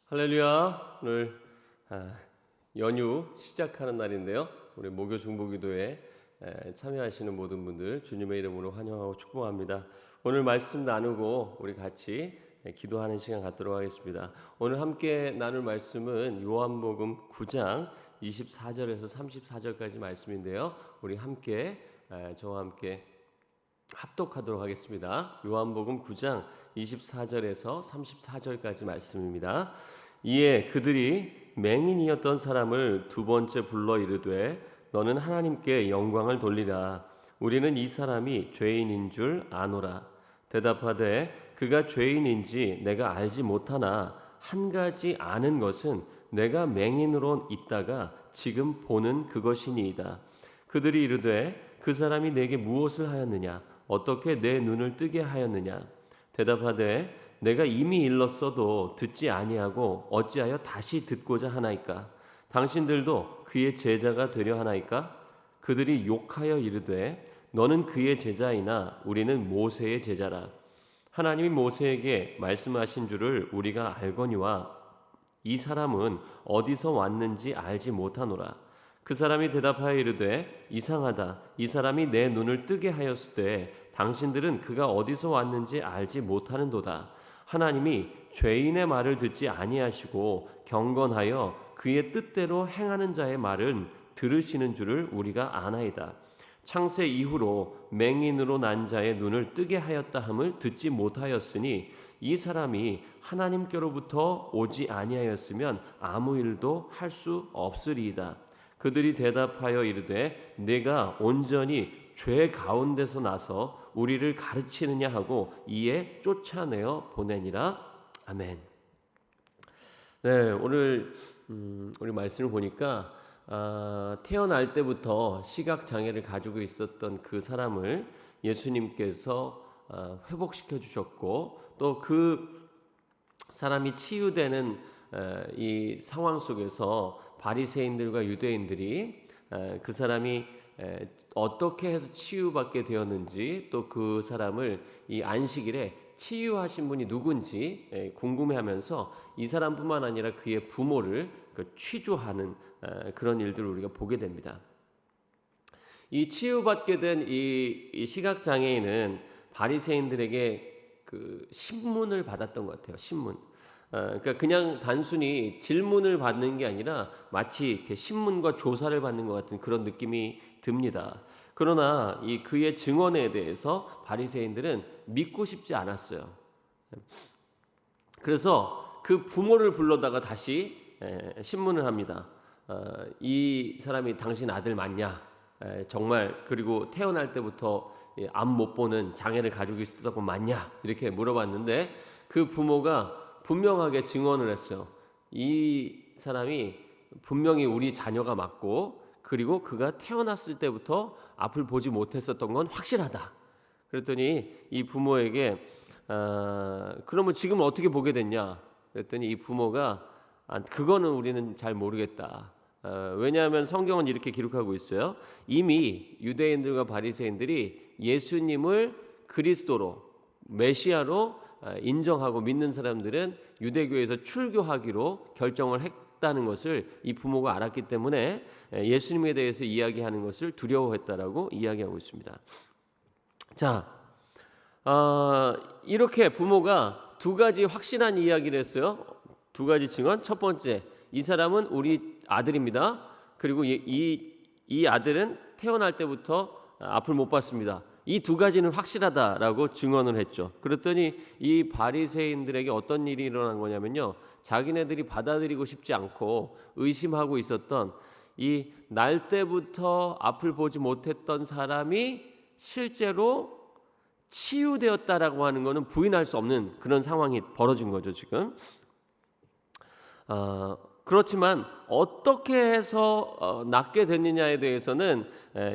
할렐루야. 오늘 연휴 시작하는 날인데요. 우리 목요 중보기도에 참여하시는 모든 분들 주님의 이름으로 환영하고 축복합니다. 오늘 말씀 나누고 우리 같이 기도하는 시간 갖도록 하겠습니다. 오늘 함께 나눌 말씀은 요한복음 9장 24절에서 34절까지 말씀인데요. 우리 함께 저와 함께 합독하도록 하겠습니다. 요한복음 9장 24절에서 34절까지 말씀입니다. 이에 그들이 맹인이었던 사람을 두 번째 불러 이르되 너는 하나님께 영광을 돌리라. 우리는 이 사람이 죄인인 줄 아노라. 대답하되 그가 죄인인지 내가 알지 못하나 한 가지 아는 것은 내가 맹인으로 있다가 지금 보는 그것이니이다. 그들이 이르되 그 사람이 내게 무엇을 하였느냐? 어떻게 내 눈을 뜨게 하였느냐? 대답하되 내가 이미 일렀어도 듣지 아니하고 어찌하여 다시 듣고자 하나이까? 당신들도 그의 제자가 되려 하나이까? 그들이 욕하여 이르되 너는 그의 제자이나 우리는 모세의 제자라. 하나님이 모세에게 말씀하신 줄을 우리가 알거니와 이 사람은 어디서 왔는지 알지 못하노라. 그 사람이 대답하여 이르되 이상하다. 이 사람이 내 눈을 뜨게 하였을 때 당신들은 그가 어디서 왔는지 알지 못하는도다. 하나님이 죄인의 말을 듣지 아니하시고 경건하여 그의 뜻대로 행하는 자의 말은 들으시는 줄을 우리가 아나이다. 창세 이후로 맹인으로 난 자의 눈을 뜨게 하였다 함을 듣지 못하였으니 이 사람이 하나님께로부터 오지 아니하였으면 아무 일도 할 수 없으리이다. 그들이 대답하여 이르되 내가 온전히 죄 가운데서 나서 우리를 가르치느냐 하고 이에 쫓아내어 보내니라. 아멘. 네, 오늘 우리 말씀을 보니까 태어날 때부터 시각 장애를 가지고 있었던 그 사람을 예수님께서 회복시켜 주셨고 또 그 사람이 치유되는 이 상황 속에서 바리새인들과 유대인들이 그 사람이 어떻게 해서 치유받게 되었는지 또 그 사람을 이 안식일에 치유하신 분이 누군지 궁금해하면서 이 사람뿐만 아니라 그의 부모를 취조하는 그런 일들을 우리가 보게 됩니다. 이 치유받게 된 이 시각 장애인은 바리새인들에게 그 신문을 받았던 것 같아요. 신문. 그러니까 그냥 단순히 질문을 받는 게 아니라 마치 이렇게 신문과 조사를 받는 것 같은 그런 느낌이 듭니다. 그러나 이 그의 증언에 대해서 바리새인들은 믿고 싶지 않았어요. 그래서 그 부모를 불러다가 다시 신문을 합니다. 이 사람이 당신 아들 맞냐? 정말 그리고 태어날 때부터 앞 못 보는 장애를 가지고 있었던 건 맞냐? 이렇게 물어봤는데 그 부모가 분명하게 증언을 했어요. 이 사람이 분명히 우리 자녀가 맞고 그리고 그가 태어났을 때부터 앞을 보지 못했었던 건 확실하다. 그랬더니 이 부모에게 그러면 지금 어떻게 보게 됐냐? 그랬더니 이 부모가 그거는 우리는 잘 모르겠다. 왜냐하면 성경은 이렇게 기록하고 있어요. 이미 유대인들과 바리새인들이 예수님을 그리스도로 메시아로 인정하고 믿는 사람들은 유대교에서 출교하기로 결정을 했다는 것을 이 부모가 알았기 때문에 예수님에 대해서 이야기하는 것을 두려워했다라고 이야기하고 있습니다. 자, 이렇게 부모가 두 가지 확실한 이야기를 했어요. 두 가지 증언. 첫 번째, 이 사람은 우리 아들입니다. 그리고 이 아들은 태어날 때부터 앞을 못 봤습니다. 이 두 가지는 확실하다라고 증언을 했죠. 그랬더니 이 바리새인들에게 어떤 일이 일어난 거냐면요. 자기네들이 받아들이고 싶지 않고 의심하고 있었던 이 날 때부터 앞을 보지 못했던 사람이 실제로 치유되었다라고 하는 것은 부인할 수 없는 그런 상황이 벌어진 거죠, 지금. 그렇지만 어떻게 해서 낫게 됐느냐에 대해서는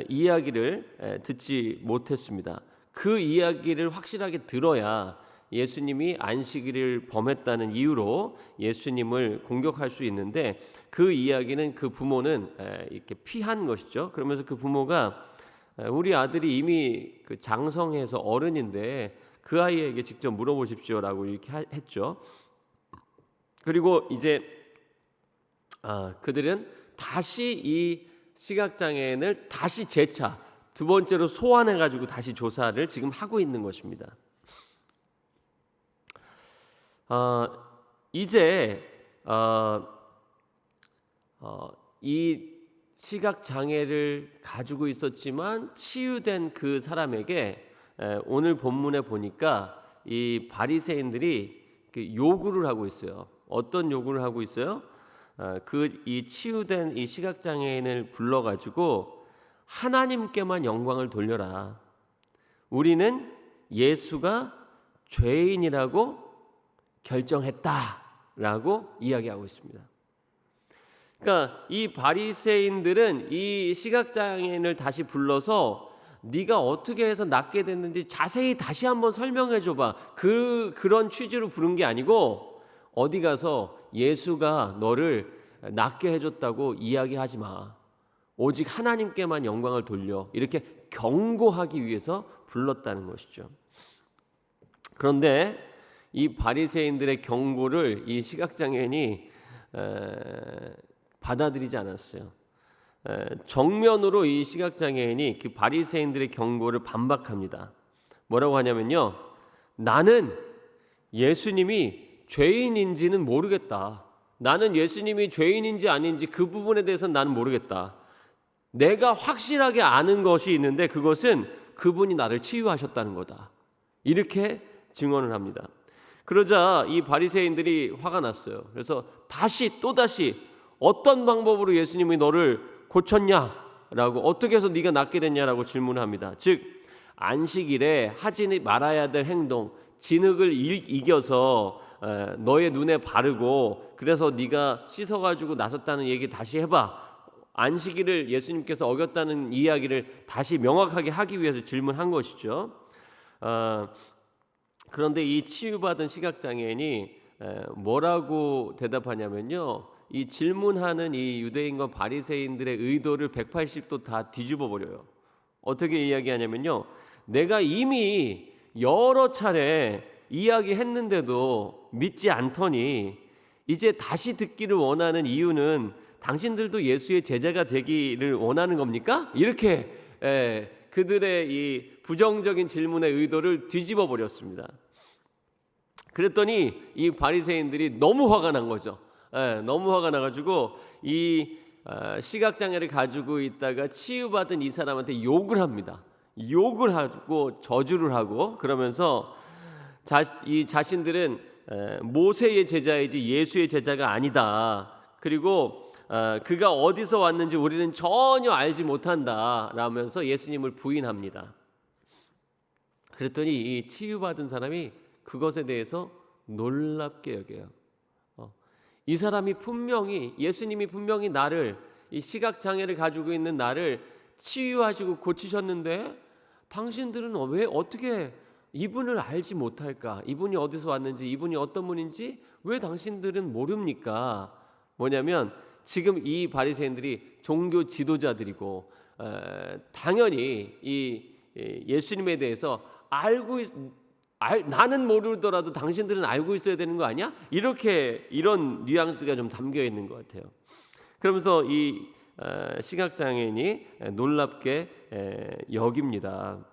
이야기를 듣지 못했습니다. 그 이야기를 확실하게 들어야 예수님이 안식일을 범했다는 이유로 예수님을 공격할 수 있는데 그 이야기는 그 부모는 이렇게 피한 것이죠. 그러면서 그 부모가 우리 아들이 이미 그 장성해서 어른인데 그 아이에게 직접 물어보십시오라고 이렇게 했죠. 그리고 이제 그들은 다시 이 시각장애인을 다시 재차 두 번째로 소환해가지고 다시 조사를 지금 하고 있는 것입니다. 이제 이 시각장애를 가지고 있었지만 치유된 그 사람에게 오늘 본문에 보니까 이 바리새인들이 요구를 하고 있어요. 어떤 요구를 하고 있어요? 이 치유된 이 시각장애인을 불러가지고 하나님께만 영광을 돌려라. 우리는 예수가 죄인이라고 결정했다라고 이야기하고 있습니다. 그러니까 이 바리새인들은 이 시각장애인을 다시 불러서 네가 어떻게 해서 낫게 됐는지 자세히 다시 한번 설명해 줘봐. 그런 취지로 부른 게 아니고 어디 가서 예수가 너를 낫게 해줬다고 이야기하지 마. 오직 하나님께만 영광을 돌려. 이렇게 경고하기 위해서 불렀다는 것이죠. 그런데 이 바리새인들의 경고를 이 시각장애인이 받아들이지 않았어요. 정면으로 이 시각장애인이 그 바리새인들의 경고를 반박합니다. 뭐라고 하냐면요, 나는 예수님이 죄인인지는 모르겠다. 나는 예수님이 죄인인지 아닌지 그 부분에 대해서는 나는 모르겠다. 내가 확실하게 아는 것이 있는데 그것은 그분이 나를 치유하셨다는 거다. 이렇게 증언을 합니다. 그러자 이 바리새인들이 화가 났어요. 그래서 또다시 어떤 방법으로 예수님이 너를 고쳤냐라고, 어떻게 해서 네가 낫게 됐냐라고 질문을 합니다. 즉 안식일에 하지 말아야 될 행동, 진흙을 이겨서 너의 눈에 바르고 그래서 네가 씻어가지고 나섰다는 얘기 다시 해봐. 안식일을 예수님께서 어겼다는 이야기를 다시 명확하게 하기 위해서 질문한 것이죠. 그런데 이 치유받은 시각장애인이 뭐라고 대답하냐면요, 이 질문하는 이 유대인과 바리새인들의 의도를 180도 다 뒤집어 버려요. 어떻게 이야기하냐면요, 내가 이미 여러 차례 이야기했는데도 믿지 않더니 이제 다시 듣기를 원하는 이유는 당신들도 예수의 제자가 되기를 원하는 겁니까? 이렇게 그들의 이 부정적인 질문의 의도를 뒤집어 버렸습니다. 그랬더니 이 바리새인들이 너무 화가 난 거죠. 너무 화가 나가지고 이 시각장애를 가지고 있다가 치유받은 이 사람한테 욕을 합니다. 욕을 하고 저주를 하고 그러면서 자신들은 모세의 제자이지 예수의 제자가 아니다. 그리고 그가 어디서 왔는지 우리는 전혀 알지 못한다 라면서 예수님을 부인합니다. 그랬더니 이 치유받은 사람이 그것에 대해서 놀랍게 여겨요. 이 사람이 예수님이 분명히 나를, 이 시각장애를 가지고 있는 나를 치유하시고 고치셨는데 당신들은 왜 어떻게 이분을 알지 못할까? 이분이 어디서 왔는지, 이분이 어떤 분인지 왜 당신들은 모릅니까? 뭐냐면 지금 이 바리새인들이 종교 지도자들이고 당연히 이 예수님에 대해서 나는 모르더라도 당신들은 알고 있어야 되는 거 아니야? 이런 뉘앙스가 좀 담겨 있는 것 같아요. 그러면서 이 시각장애인이 놀랍게 여깁니다.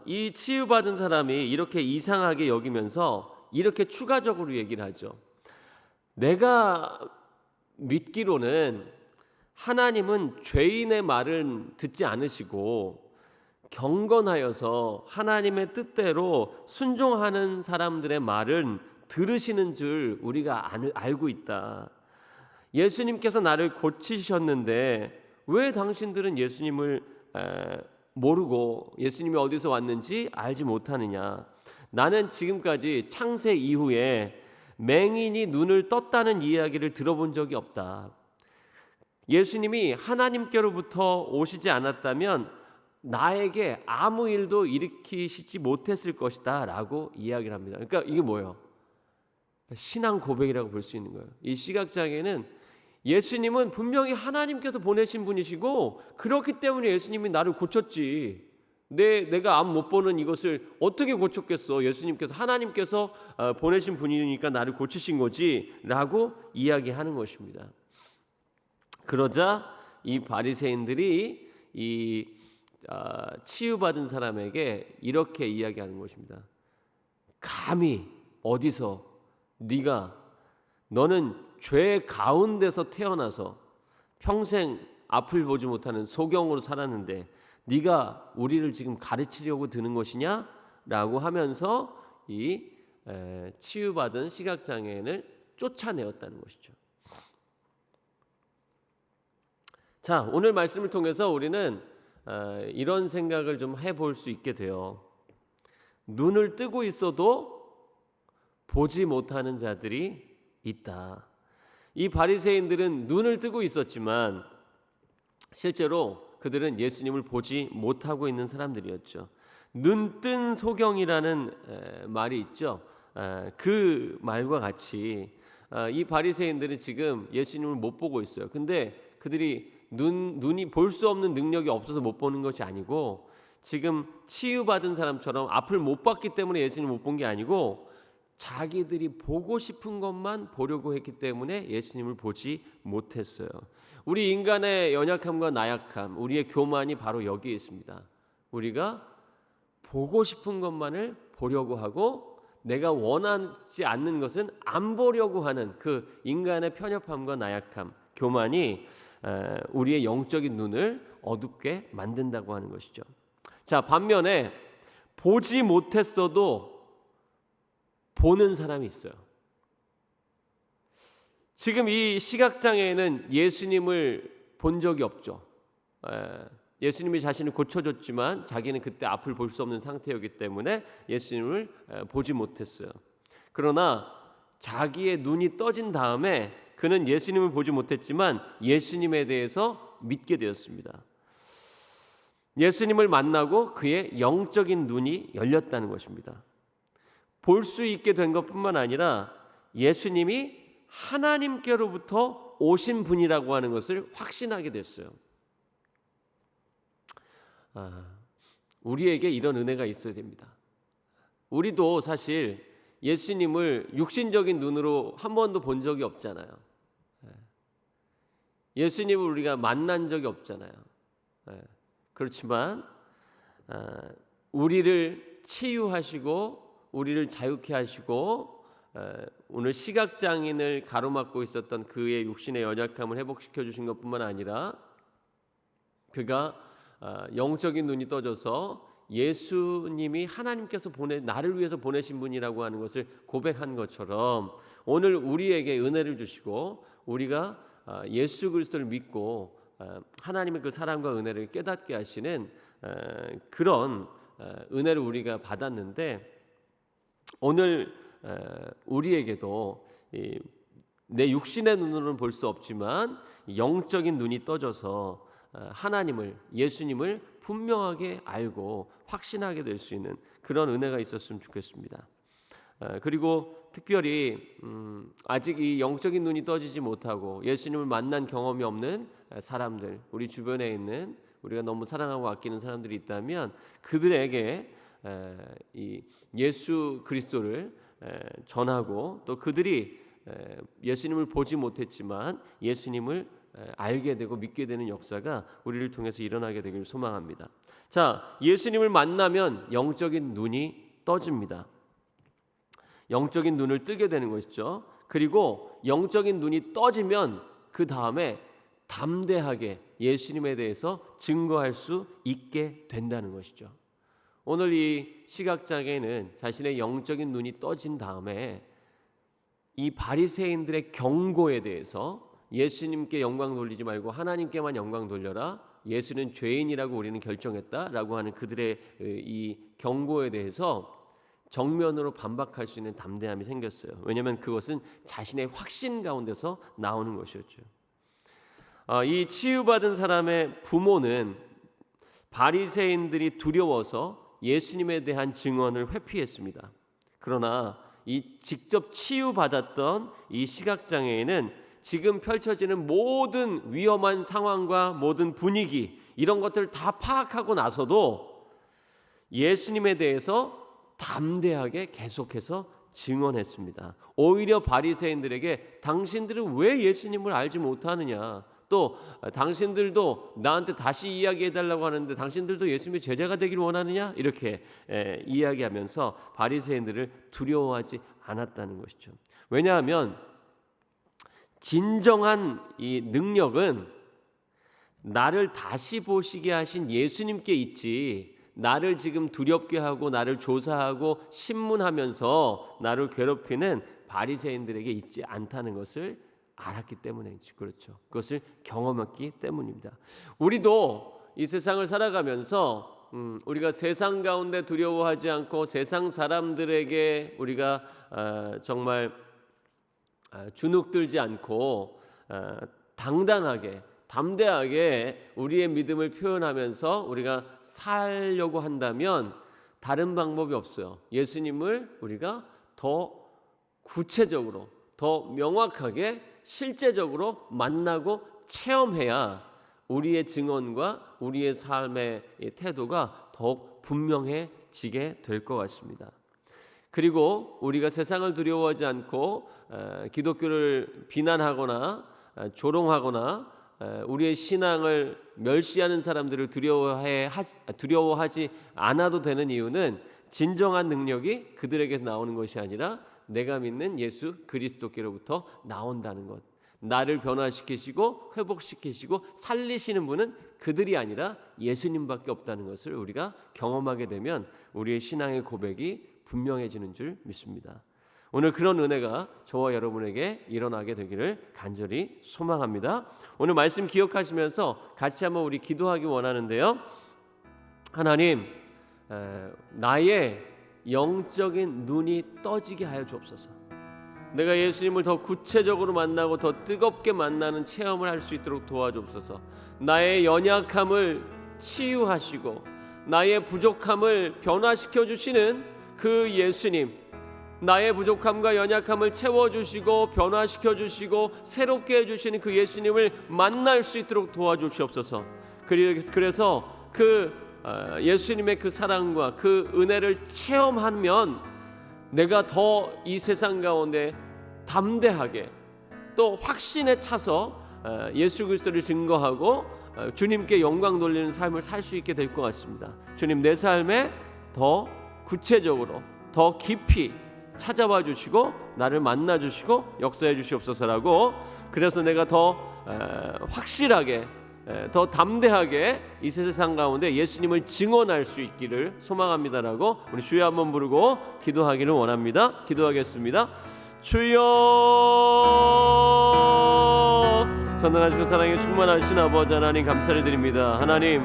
이 치유받은 사람이 이렇게 이상하게 여기면서 이렇게 추가적으로 얘기를 하죠. 내가 믿기로는 하나님은 죄인의 말을 듣지 않으시고 경건하여서 하나님의 뜻대로 순종하는 사람들의 말은 들으시는 줄 우리가 알고 있다. 예수님께서 나를 고치셨는데 왜 당신들은 예수님을 모르고 예수님이 어디서 왔는지 알지 못하느냐. 나는 지금까지 창세 이후에 맹인이 눈을 떴다는 이야기를 들어본 적이 없다. 예수님이 하나님께로부터 오시지 않았다면 나에게 아무 일도 일으키시지 못했을 것이다 라고 이야기를 합니다. 그러니까 이게 뭐예요? 신앙 고백이라고 볼 수 있는 거예요. 이 시각장애는 예수님은 분명히 하나님께서 보내신 분이시고 그렇기 때문에 예수님이 나를 고쳤지. 내가 앞 못 보는 이것을 어떻게 고쳤겠어? 예수님께서 하나님께서 보내신 분이니까 나를 고치신 거지 라고 이야기하는 것입니다. 그러자 이 바리새인들이 이 치유받은 사람에게 이렇게 이야기하는 것입니다. 감히 어디서 너는 죄 가운데서 태어나서 평생 앞을 보지 못하는 소경으로 살았는데 네가 우리를 지금 가르치려고 드는 것이냐? 라고 하면서 이 치유받은 시각장애인을 쫓아내었다는 것이죠. 자, 오늘 말씀을 통해서 우리는 이런 생각을 좀 해볼 수 있게 돼요. 눈을 뜨고 있어도 보지 못하는 자들이 있다. 이 바리새인들은 눈을 뜨고 있었지만 실제로 그들은 예수님을 보지 못하고 있는 사람들이었죠. 눈뜬 소경이라는 말이 있죠. 그 말과 같이 이 바리새인들은 지금 예수님을 못 보고 있어요. 근데 그들이 눈이 볼 수 없는 능력이 없어서 못 보는 것이 아니고 지금 치유받은 사람처럼 앞을 못 봤기 때문에 예수님을 못 본 게 아니고 자기들이 보고 싶은 것만 보려고 했기 때문에 예수님을 보지 못했어요. 우리 인간의 연약함과 나약함, 우리의 교만이 바로 여기에 있습니다. 우리가 보고 싶은 것만을 보려고 하고 내가 원하지 않는 것은 안 보려고 하는 그 인간의 편협함과 나약함, 교만이 우리의 영적인 눈을 어둡게 만든다고 하는 것이죠. 자, 반면에 보지 못했어도 보는 사람이 있어요. 지금 이 시각장애인은 예수님을 본 적이 없죠. 예수님이 자신을 고쳐줬지만 자기는 그때 앞을 볼 수 없는 상태였기 때문에 예수님을 보지 못했어요. 그러나 자기의 눈이 떠진 다음에 그는 예수님을 보지 못했지만 예수님에 대해서 믿게 되었습니다. 예수님을 만나고 그의 영적인 눈이 열렸다는 것입니다. 볼 수 있게 된 것뿐만 아니라 예수님이 하나님께로부터 오신 분이라고 하는 것을 확신하게 됐어요. 우리에게 이런 은혜가 있어야 됩니다. 우리도 사실 예수님을 육신적인 눈으로 한 번도 본 적이 없잖아요. 예수님을 우리가 만난 적이 없잖아요. 그렇지만 우리를 치유하시고 우리를 자유케 하시고 오늘 시각장애인을 가로막고 있었던 그의 육신의 연약함을 회복시켜 주신 것뿐만 아니라 그가 영적인 눈이 떠져서 예수님이 하나님께서 나를 위해서 보내신 분이라고 하는 것을 고백한 것처럼 오늘 우리에게 은혜를 주시고 우리가 예수 그리스도를 믿고 하나님의 그 사랑과 은혜를 깨닫게 하시는 그런 은혜를 우리가 받았는데 오늘 우리에게도 내 육신의 눈으로는 볼 수 없지만 영적인 눈이 떠져서 하나님을 예수님을 분명하게 알고 확신하게 될 수 있는 그런 은혜가 있었으면 좋겠습니다. 그리고 특별히 아직 이 영적인 눈이 떠지지 못하고 예수님을 만난 경험이 없는 사람들, 우리 주변에 있는 우리가 너무 사랑하고 아끼는 사람들이 있다면 그들에게 이 예수 그리스도를 전하고 또 그들이 예수님을 보지 못했지만 예수님을 알게 되고 믿게 되는 역사가 우리를 통해서 일어나게 되기를 소망합니다. 자, 예수님을 만나면 영적인 눈이 떠집니다. 영적인 눈을 뜨게 되는 것이죠. 그리고 영적인 눈이 떠지면 그 다음에 담대하게 예수님에 대해서 증거할 수 있게 된다는 것이죠. 오늘 이 시각장애인은 자신의 영적인 눈이 떠진 다음에 이 바리새인들의 경고에 대해서 예수님께 영광 돌리지 말고 하나님께만 영광 돌려라. 예수는 죄인이라고 우리는 결정했다라고 하는 그들의 이 경고에 대해서 정면으로 반박할 수 있는 담대함이 생겼어요. 왜냐하면 그것은 자신의 확신 가운데서 나오는 것이었죠. 이 치유받은 사람의 부모는 바리새인들이 두려워서 예수님에 대한 증언을 회피했습니다. 그러나 이 직접 치유받았던 이 시각장애인은 지금 펼쳐지는 모든 위험한 상황과 모든 분위기 이런 것들을 다 파악하고 나서도 예수님에 대해서 담대하게 계속해서 증언했습니다. 오히려 바리새인들에게 당신들은 왜 예수님을 알지 못하느냐, 또 당신들도 나한테 다시 이야기해달라고 하는데 당신들도 예수님의 제자가 되기를 원하느냐, 이렇게 이야기하면서 바리새인들을 두려워하지 않았다는 것이죠. 왜냐하면 진정한 이 능력은 나를 다시 보시게 하신 예수님께 있지, 나를 지금 두렵게 하고 나를 조사하고 신문하면서 나를 괴롭히는 바리새인들에게 있지 않다는 것을 알았기 때문이죠. 그렇죠. 그것을 경험했기 때문입니다. 우리도 이 세상을 살아가면서 우리가 세상 가운데 두려워하지 않고 세상 사람들에게 우리가 정말 주눅들지 않고 당당하게 담대하게 우리의 믿음을 표현하면서 우리가 살려고 한다면 다른 방법이 없어요. 예수님을 우리가 더 구체적으로, 더 명확하게, 실제적으로 만나고 체험해야 우리의 증언과 우리의 삶의 태도가 더욱 분명해지게 될 것 같습니다. 그리고 우리가 세상을 두려워하지 않고 기독교를 비난하거나 조롱하거나 우리의 신앙을 멸시하는 사람들을 두려워하지 않아도 되는 이유는 진정한 능력이 그들에게서 나오는 것이 아니라 내가 믿는 예수 그리스도께로부터 나온다는 것. 나를 변화시키시고 회복시키시고 살리시는 분은 그들이 아니라 예수님밖에 없다는 것을 우리가 경험하게 되면 우리의 신앙의 고백이 분명해지는 줄 믿습니다. 오늘 그런 은혜가 저와 여러분에게 일어나게 되기를 간절히 소망합니다. 오늘 말씀 기억하시면서 같이 한번 우리 기도하기 원하는데요. 하나님, 나의 영적인 눈이 떠지게 하여 주옵소서. 내가 예수님을 더 구체적으로 만나고 더 뜨겁게 만나는 체험을 할 수 있도록 도와주옵소서. 나의 연약함을 치유하시고 나의 부족함을 변화시켜 주시는 그 예수님, 나의 부족함과 연약함을 채워주시고 변화시켜주시고 새롭게 해주시는 그 예수님을 만날 수 있도록 도와주시옵소서. 그래서 그 예수님의 그 사랑과 그 은혜를 체험하면 내가 더 이 세상 가운데 담대하게 또 확신에 차서 예수 그리스도를 증거하고 주님께 영광 돌리는 삶을 살 수 있게 될 것 같습니다. 주님, 내 삶에 더 구체적으로 더 깊이 찾아와 주시고 나를 만나 주시고 역사해 주시옵소서라고, 그래서 내가 더 확실하게 더 담대하게 이 세상 가운데 예수님을 증언할 수 있기를 소망합니다라고 우리 주여 한번 부르고 기도하기를 원합니다. 기도하겠습니다. 주여, 전능하시고 사랑에 충만하신 아버지 하나님, 감사를 드립니다. 하나님,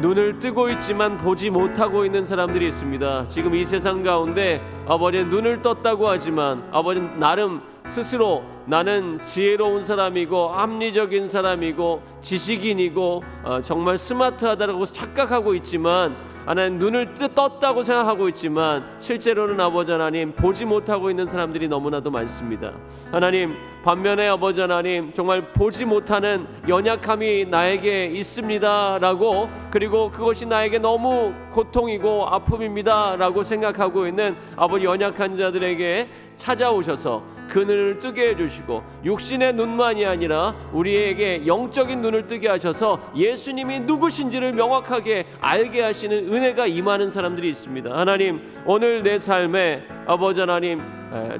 눈을 뜨고 있지만 보지 못하고 있는 사람들이 있습니다. 지금 이 세상 가운데 아버지 눈을 떴다고 하지만 아버지 나름 스스로 나는 지혜로운 사람이고 합리적인 사람이고 지식인이고 정말 스마트하다고 착각하고 있지만, 하나님 눈을 떴다고 생각하고 있지만 실제로는 아버지 하나님 보지 못하고 있는 사람들이 너무나도 많습니다. 하나님, 반면에 아버지 하나님 정말 보지 못하는 연약함이 나에게 있습니다 라고, 그리고 그것이 나에게 너무 고통이고 아픔입니다 라고 생각하고 있는 아버지 연약한 자들에게 찾아오셔서 그 눈을 뜨게 해주시고 육신의 눈만이 아니라 우리에게 영적인 눈을 뜨게 하셔서 예수님이 누구신지를 명확하게 알게 하시는 은혜가 임하는 사람들이 있습니다. 하나님, 오늘 내 삶에 아버지 하나님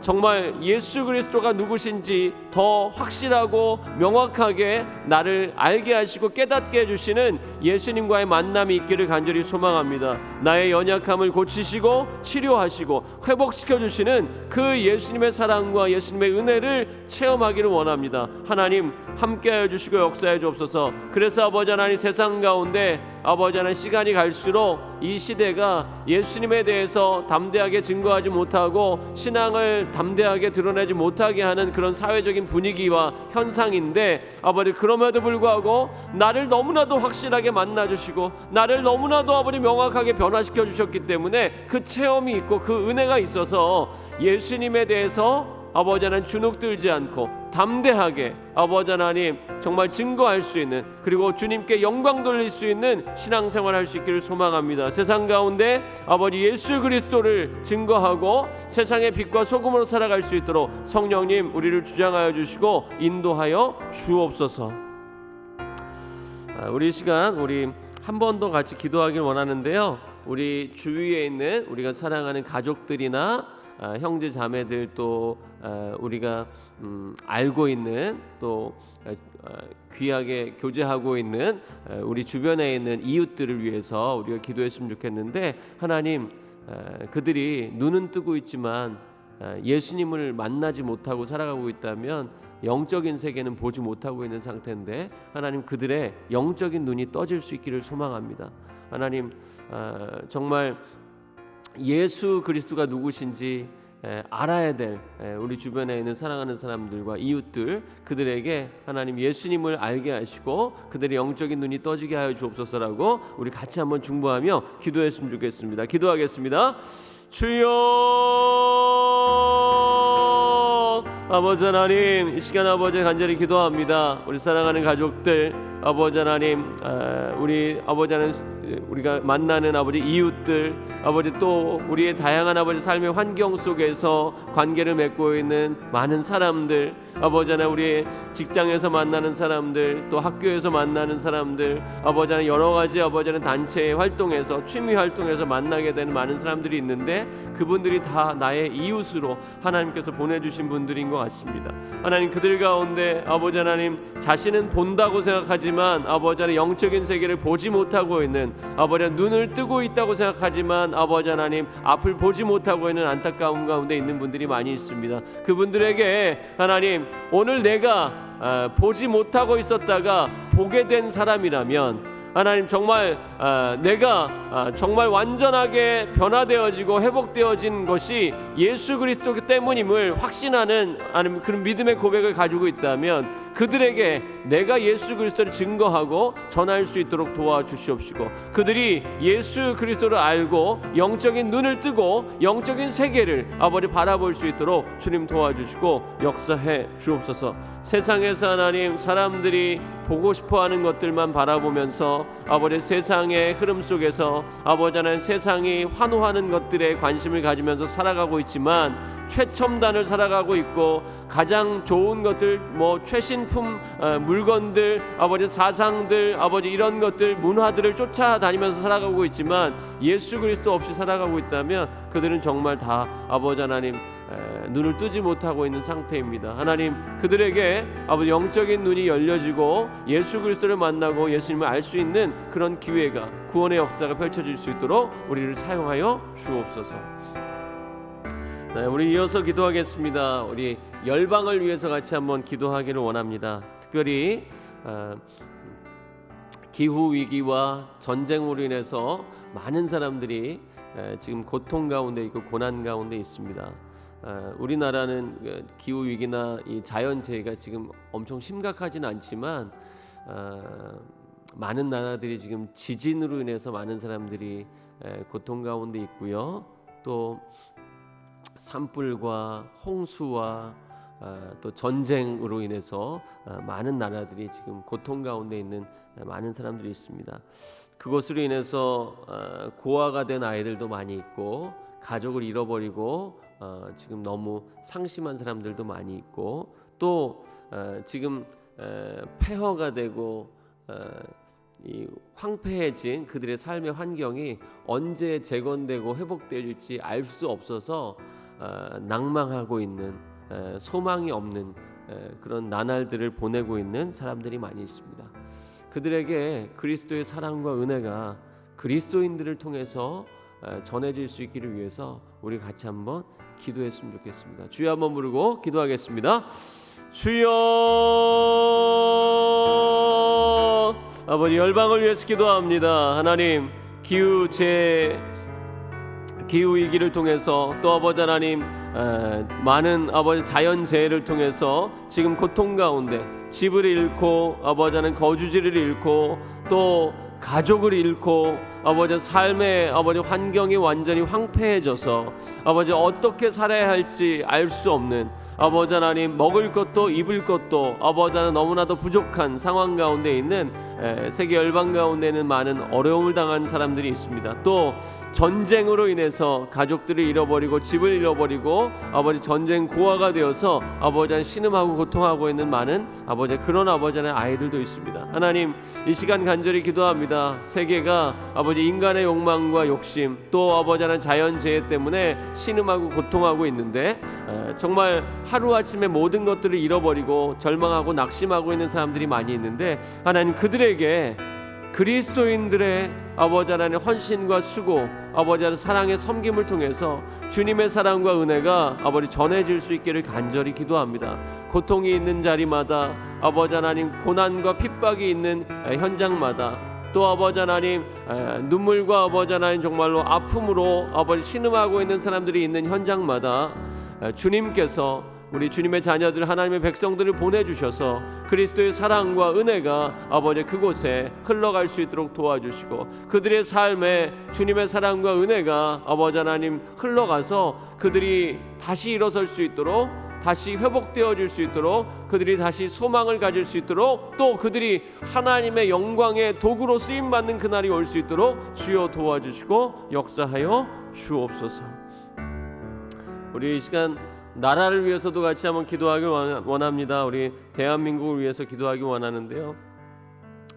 정말 예수 그리스도가 누구신지 더 확실하고 명확하게 나를 알게 하시고 깨닫게 해주시는 예수님과의 만남이 있기를 간절히 소망합니다. 나의 연약함을 고치시고 치료하시고 회복시켜 주시는 그 예수님의 사랑과 예수님의 은혜를 체험하기를 원합니다. 하나님, 함께하여 주시고 역사해 주옵소서. 그래서 아버지 하나님, 세상 가운데 아버지 하나님 시간이 갈수록 이 시대가 예수님에 대해서 담대하게 증거하지 못하고 신앙을 담대하게 드러내지 못하게 하는 그런 사회적인 분위기와 현상인데, 아버지 그럼에도 불구하고 나를 너무나도 확실하게 만나주시고 나를 너무나도 아버지 명확하게 변화시켜 주셨기 때문에 그 체험이 있고 그 은혜가 있어서 예수님에 대해서 아버지 하나님 주눅들지 않고 담대하게 아버지 하나님 정말 증거할 수 있는, 그리고 주님께 영광 돌릴 수 있는 신앙생활 할 수 있기를 소망합니다. 세상 가운데 아버지 예수 그리스도를 증거하고 세상의 빛과 소금으로 살아갈 수 있도록 성령님 우리를 주장하여 주시고 인도하여 주옵소서. 우리 시간 우리 한 번 더 같이 기도하길 원하는데요. 우리 주위에 있는 우리가 사랑하는 가족들이나 형제 자매들, 또 우리가 알고 있는, 또 귀하게 교제하고 있는 우리 주변에 있는 이웃들을 위해서 우리가 기도했으면 좋겠는데, 하나님 그들이 눈은 뜨고 있지만 예수님을 만나지 못하고 살아가고 있다면 영적인 세계는 보지 못하고 있는 상태인데, 하나님 그들의 영적인 눈이 떠질 수 있기를 소망합니다. 하나님 정말 예수 그리스도가 누구신지 알아야 될 우리 주변에 있는 사랑하는 사람들과 이웃들, 그들에게 하나님 예수님을 알게 하시고 그들의 영적인 눈이 떠지게 하여 주옵소서라고 우리 같이 한번 중보하며 기도했으면 좋겠습니다. 기도하겠습니다. 주여, 아버지 하나님, 이 시간 아버지 간절히 기도합니다. 우리 사랑하는 가족들, 아버지 하나님, 우리 아버지 하나님, 우리가 만나는 아버지 이웃들, 아버지 또 우리의 다양한 아버지 삶의 환경 속에서 관계를 맺고 있는 많은 사람들, 아버지 하나님 우리 직장에서 만나는 사람들, 또 학교에서 만나는 사람들, 아버지 하나님 여러 가지 아버지 하나님 단체 활동에서, 취미 활동에서 만나게 되는 많은 사람들이 있는데, 그분들이 다 나의 이웃으로 하나님께서 보내주신 분들인 것 같습니다. 하나님 그들 가운데 아버지 하나님 자신은 본다고 생각하지만 아버지 하나님 영적인 세계를 보지 못하고 있는, 아버지 하나님 눈을 뜨고 있다고 생각하지만 아버지 하나님 앞을 보지 못하고 있는 안타까움 가운데 있는 분들이 많이 있습니다. 그분들에게 하나님 오늘 내가 보지 못하고 있었다가 보게 된 사람이라면, 하나님 정말 내가 정말 완전하게 변화되어지고 회복되어진 것이 예수 그리스도 때문임을 확신하는 하나님 그런 믿음의 고백을 가지고 있다면, 그들에게 내가 예수 그리스도를 증거하고 전할 수 있도록 도와주시옵시고, 그들이 예수 그리스도를 알고 영적인 눈을 뜨고 영적인 세계를 아버지 바라볼 수 있도록 주님 도와주시고 역사해 주옵소서. 세상에서 하나님 사람들이 보고 싶어하는 것들만 바라보면서 아버지 세상의 흐름 속에서 아버지 하나님 세상이 환호하는 것들에 관심을 가지면서 살아가고 있지만, 최첨단을 살아가고 있고 가장 좋은 것들, 뭐 최신품 물건들, 아버지 사상들, 아버지 이런 것들, 문화들을 쫓아다니면서 살아가고 있지만 예수 그리스도 없이 살아가고 있다면 그들은 정말 다 아버지 하나님 눈을 뜨지 못하고 있는 상태입니다. 하나님 그들에게 아버지 영적인 눈이 열려지고 예수 그리스도를 만나고 예수님을 알 수 있는 그런 기회가, 구원의 역사가 펼쳐질 수 있도록 우리를 사용하여 주옵소서. 네, 우리 이어서 기도하겠습니다. 우리 열방을 위해서 같이 한번 기도하기를 원합니다. 특별히 기후 위기와 전쟁으로 인해서 많은 사람들이 지금 고통 가운데 있고 고난 가운데 있습니다. 우리나라는 기후 위기나 이 자연재해가 지금 엄청 심각하진 않지만 많은 나라들이 지금 지진으로 인해서 많은 사람들이 고통 가운데 있고요. 또 산불과 홍수와 또 전쟁으로 인해서 많은 나라들이 지금 고통 가운데 있는 많은 사람들이 있습니다. 그것으로 인해서 고아가 된 아이들도 많이 있고, 가족을 잃어버리고 지금 너무 상심한 사람들도 많이 있고, 또 지금 폐허가 되고 이 황폐해진 그들의 삶의 환경이 언제 재건되고 회복될지 알 수 없어서 낭망하고 있는, 소망이 없는 그런 나날들을 보내고 있는 사람들이 많이 있습니다. 그들에게 그리스도의 사랑과 은혜가 그리스도인들을 통해서 전해질 수 있기를 위해서 우리 같이 한번 기도했으면 좋겠습니다. 주여 한번 부르고 기도하겠습니다. 주여, 아버지 열방을 위해서 기도합니다. 하나님 기후 위기를 통해서, 또 아버지 하나님 많은 아버지 자연재해를 통해서 지금 고통 가운데 집을 잃고 아버지 하나님 거주지를 잃고 또 가족을 잃고 아버지 삶의 아버지 환경이 완전히 황폐해져서 아버지 어떻게 살아야 할지 알 수 없는 아버지 하나님 먹을 것도 입을 것도 아버지 하나님 너무나도 부족한 상황 가운데 있는 세계 열방 가운데 있는 많은 어려움을 당한 사람들이 있습니다. 또 전쟁으로 인해서 가족들을 잃어버리고 집을 잃어버리고 아버지 전쟁 고아가 되어서 아버지 신음하고 고통하고 있는 많은 아버지 그런 아버지의 아이들도 있습니다. 하나님 이 시간 간절히 기도합니다. 세계가 아버지 인간의 욕망과 욕심 또 아버지 하나님 자연재해 때문에 신음하고 고통하고 있는데 정말 하루아침에 모든 것들을 잃어버리고 절망하고 낙심하고 있는 사람들이 많이 있는데 하나님 그들에게 그리스도인들의 아버지 하나님의 헌신과 수고 아버지 하나님의 사랑의 섬김을 통해서 주님의 사랑과 은혜가 아버지 전해질 수 있기를 간절히 기도합니다. 고통이 있는 자리마다 아버지 하나님 고난과 핍박이 있는 현장마다 또 아버지 하나님 눈물과 아버지 하나님 정말로 아픔으로 아버지 신음하고 있는 사람들이 있는 현장마다 주님께서 우리 주님의 자녀들 하나님의 백성들을 보내주셔서 그리스도의 사랑과 은혜가 아버지 그곳에 흘러갈 수 있도록 도와주시고 그들의 삶에 주님의 사랑과 은혜가 아버지 하나님 흘러가서 그들이 다시 일어설 수 있도록 다시 회복되어질 수 있도록 그들이 다시 소망을 가질 수 있도록 또 그들이 하나님의 영광의 도구로 쓰임받는 그날이 올 수 있도록 주여 도와주시고 역사하여 주옵소서. 우리 이 시간 나라를 위해서도 같이 한번 기도하기 원합니다. 우리 대한민국을 위해서 기도하기 원하는데요.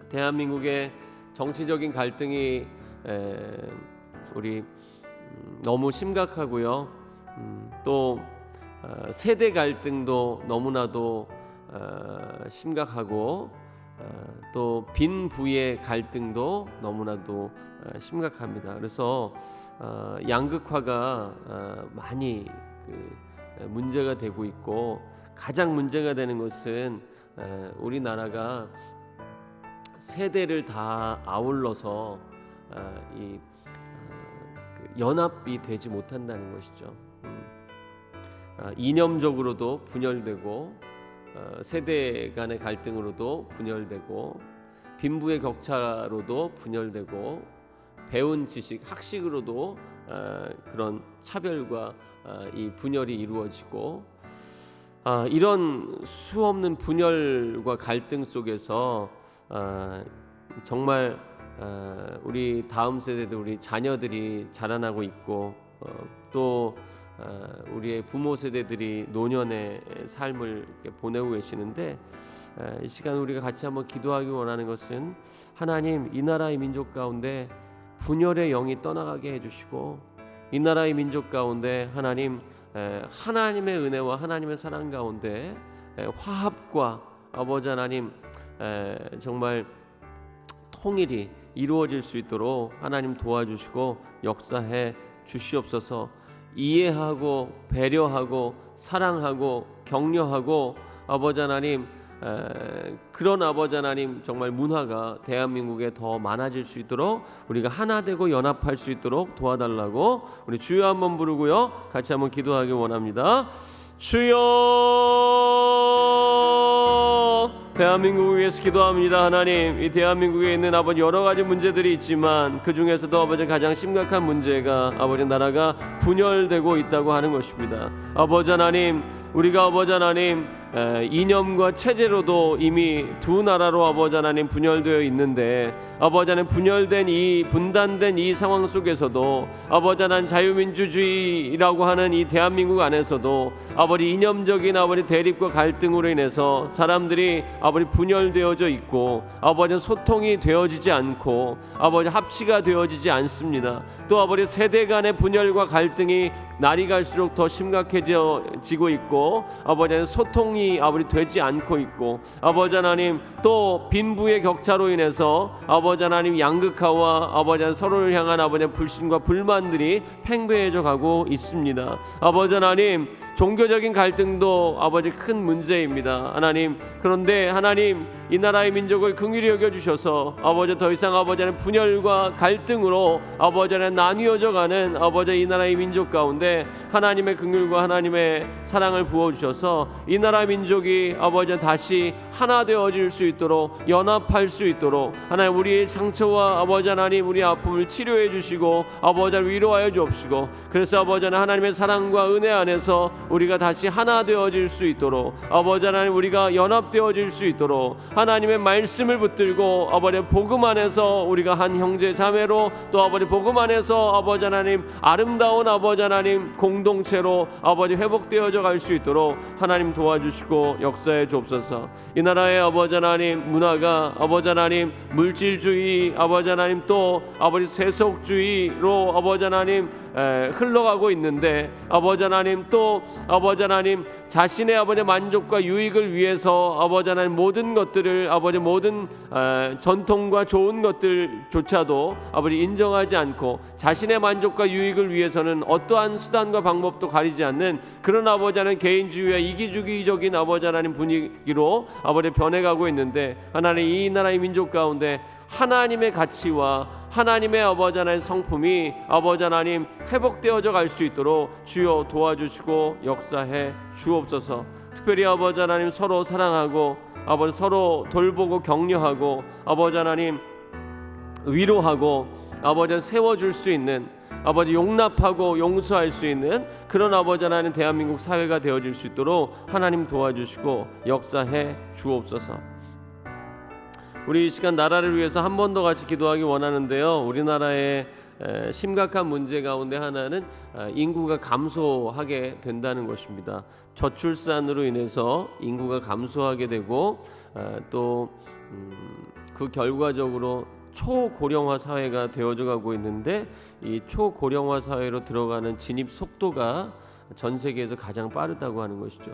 대한민국의 정치적인 갈등이 우리 너무 심각하고요. 또 세대 갈등도 너무나도 심각하고 또 빈부의 갈등도 너무나도 심각합니다. 그래서 양극화가 많이 문제가 되고 있고 가장 문제가 되는 것은 우리나라가 세대를 다 아울러서 연합이 되지 못한다는 것이죠. 이념적으로도 분열되고 세대 간의 갈등으로도 분열되고 빈부의 격차로도 분열되고 배운 지식, 학식으로도 그런 차별과 이 분열이 이루어지고 이런 수없는 분열과 갈등 속에서 정말 우리 다음 세대들 우리 자녀들이 자라나고 있고 또 우리의 부모 세대들이 노년의 삶을 보내고 계시는데 이 시간 우리가 같이 한번 기도하기 원하는 것은 하나님 이 나라의 민족 가운데 분열의 영이 떠나가게 해주시고 이 나라의 민족 가운데 하나님 하나님의 은혜와 하나님의 사랑 가운데 화합과 아버지 하나님 정말 통일이 이루어질 수 있도록 하나님 도와주시고 역사해 주시옵소서. 이해하고 배려하고 사랑하고 격려하고 아버지 하나님 그런 아버지 하나님 정말 문화가 대한민국에 더 많아질 수 있도록 우리가 하나 되고 연합할 수 있도록 도와달라고 우리 주여 한번 부르고요 같이 한번 기도하기 원합니다. 주여 대한민국을 위해서 기도합니다. 하나님 이 대한민국에 있는 아버지 여러 가지 문제들이 있지만 그 중에서도 아버지 가장 심각한 문제가 아버지 나라가 분열되고 있다고 하는 것입니다. 아버지 하나님 우리가 아버지 하나님 이념과 체제로도 이미 두 나라로 아버지 하나님 분열되어 있는데 아버지 하나님 분열된 이 분단된 이 상황 속에서도 아버지 하나님 자유민주주의라고 하는 이 대한민국 안에서도 아버지 이념적인 아버지 대립과 갈등으로 인해서 사람들이 아버지 분열되어져 있고 아버지 소통이 되어지지 않고 아버지 합치가 되어지지 않습니다. 또 아버지 세대 간의 분열과 갈등이 날이 갈수록 더 심각해지고 있고 아버지 소통이 아버지 되지 않고 있고 아버지 하나님 또 빈부의 격차로 인해서 아버지 하나님 양극화와 아버지 하나님 서로를 향한 아버지 불신과 불만들이 팽배해져 가고 있습니다. 아버지 하나님 종교적인 갈등도 아버지 큰 문제입니다. 하나님 그런데 하나님 이 나라의 민족을 긍휼히 여겨주셔서 아버지 더 이상 아버지 하나님 분열과 갈등으로 아버지 하나님 나뉘어져 가는 아버지 이 나라의 민족 가운데 하나님의 긍휼과 하나님의 사랑을 부어주셔서 이 나라 나라 민족이 아버지 다시 하나 되어질 수 있도록, 연합할 수 있도록 하나님 우리의 상처와 아버지 하나님 우리 아픔을 치료해 주시고 아버지 위로하여 주옵시고, 그래서 아버지 하나님의 사랑과 은혜 안에서 우리가 다시 하나 되어질 수 있도록, 아버지 하나님 우리가 연합되어질 수 있도록 하나님의 말씀을 붙들고 아버지 복음 안에서 우리가 한 형제 자매로, 또 아버지 복음 안에서 아버지 하나님 아름다운 아버지 하나님 공동체로 아버지 회복되어져 갈 수 있도록 하나님 도와주시고 역사해 주옵소서. 이 나라의 아버지 하나님 문화가 아버지 하나님 물질주의, 아버지 하나님 또 아버지 세속주의로 아버지 하나님 흘러가고 있는데, 아버지 하나님 또 아버지 하나님 자신의 아버지 만족과 유익을 위해서 아버지 하나님 모든 것들을, 아버지 모든 전통과 좋은 것들조차도 아버지 인정하지 않고 자신의 만족과 유익을 위해서는 어떠한 수단과 방법도 가리지 않는 그런 아버지 하나님 개인주의와 이기주의적인 아버지 하나님 분위기로 아버지 변해가고 있는데, 하나님 이 나라의 민족 가운데 하나님의 가치와 하나님의 아버지 하나님 성품이 아버지 하나님 회복되어져 갈 수 있도록 주여 도와주시고 역사해 주옵소서. 특별히 아버지 하나님 서로 사랑하고 아버지 서로 돌보고 격려하고 아버지 하나님 위로하고 아버지 세워줄 수 있는, 아버지 용납하고 용서할 수 있는 그런 아버지 하나님 대한민국 사회가 되어질 수 있도록 하나님 도와주시고 역사해 주옵소서. 우리 이 시간 나라를 위해서 한 번 더 같이 기도하기 원하는데요. 우리나라의 심각한 문제 가운데 하나는 인구가 감소하게 된다는 것입니다. 저출산으로 인해서 인구가 감소하게 되고 또 그 결과적으로 초고령화 사회가 되어져 가고 있는데, 이 초고령화 사회로 들어가는 진입 속도가 전 세계에서 가장 빠르다고 하는 것이죠.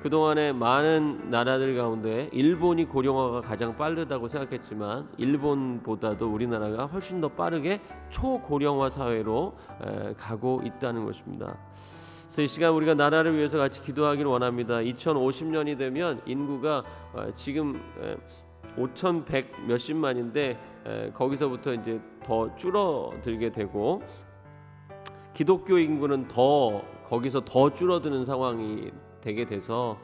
그동안에 많은 나라들 가운데 일본이 고령화가 가장 빠르다고 생각했지만 일본보다도 우리나라가 훨씬 더 빠르게 초고령화 사회로 가고 있다는 것입니다. 그래서 이 시간 우리가 나라를 위해서 같이 기도하기를 원합니다. 2050년이 되면 인구가 지금 5,100 몇십만인데 거기서부터 이제 더 줄어들게 되고, 기독교 인구는 거기서 더 줄어드는 상황이 되게 돼서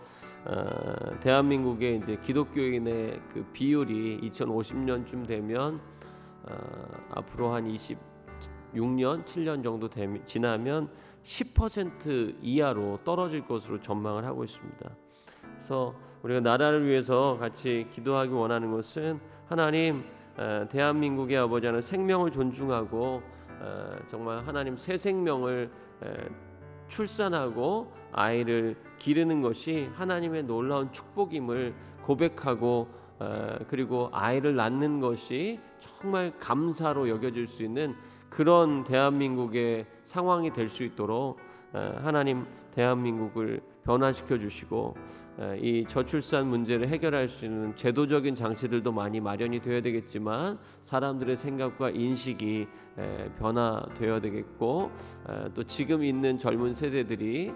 대한민국의 이제 기독교인의 그 비율이 2050년쯤 되면 앞으로 한 26년, 7년 정도 지나면 10% 이하로 떨어질 것으로 전망을 하고 있습니다. 그래서 우리가 나라를 위해서 같이 기도하기 원하는 것은, 하나님 대한민국의 아버지 하나님 생명을 존중하고 정말 하나님 새 생명을 출산하고 아이를 기르는 것이 하나님의 놀라운 축복임을 고백하고 그리고 아이를 낳는 것이 정말 감사로 여겨질 수 있는 그런 대한민국의 상황이 될 수 있도록 하나님 대한민국을 변화시켜 주시고, 이 저출산 문제를 해결할 수 있는 제도적인 장치들도 많이 마련이 되어야 되겠지만 사람들의 생각과 인식이 변화되어야 되겠고, 또 지금 있는 젊은 세대들이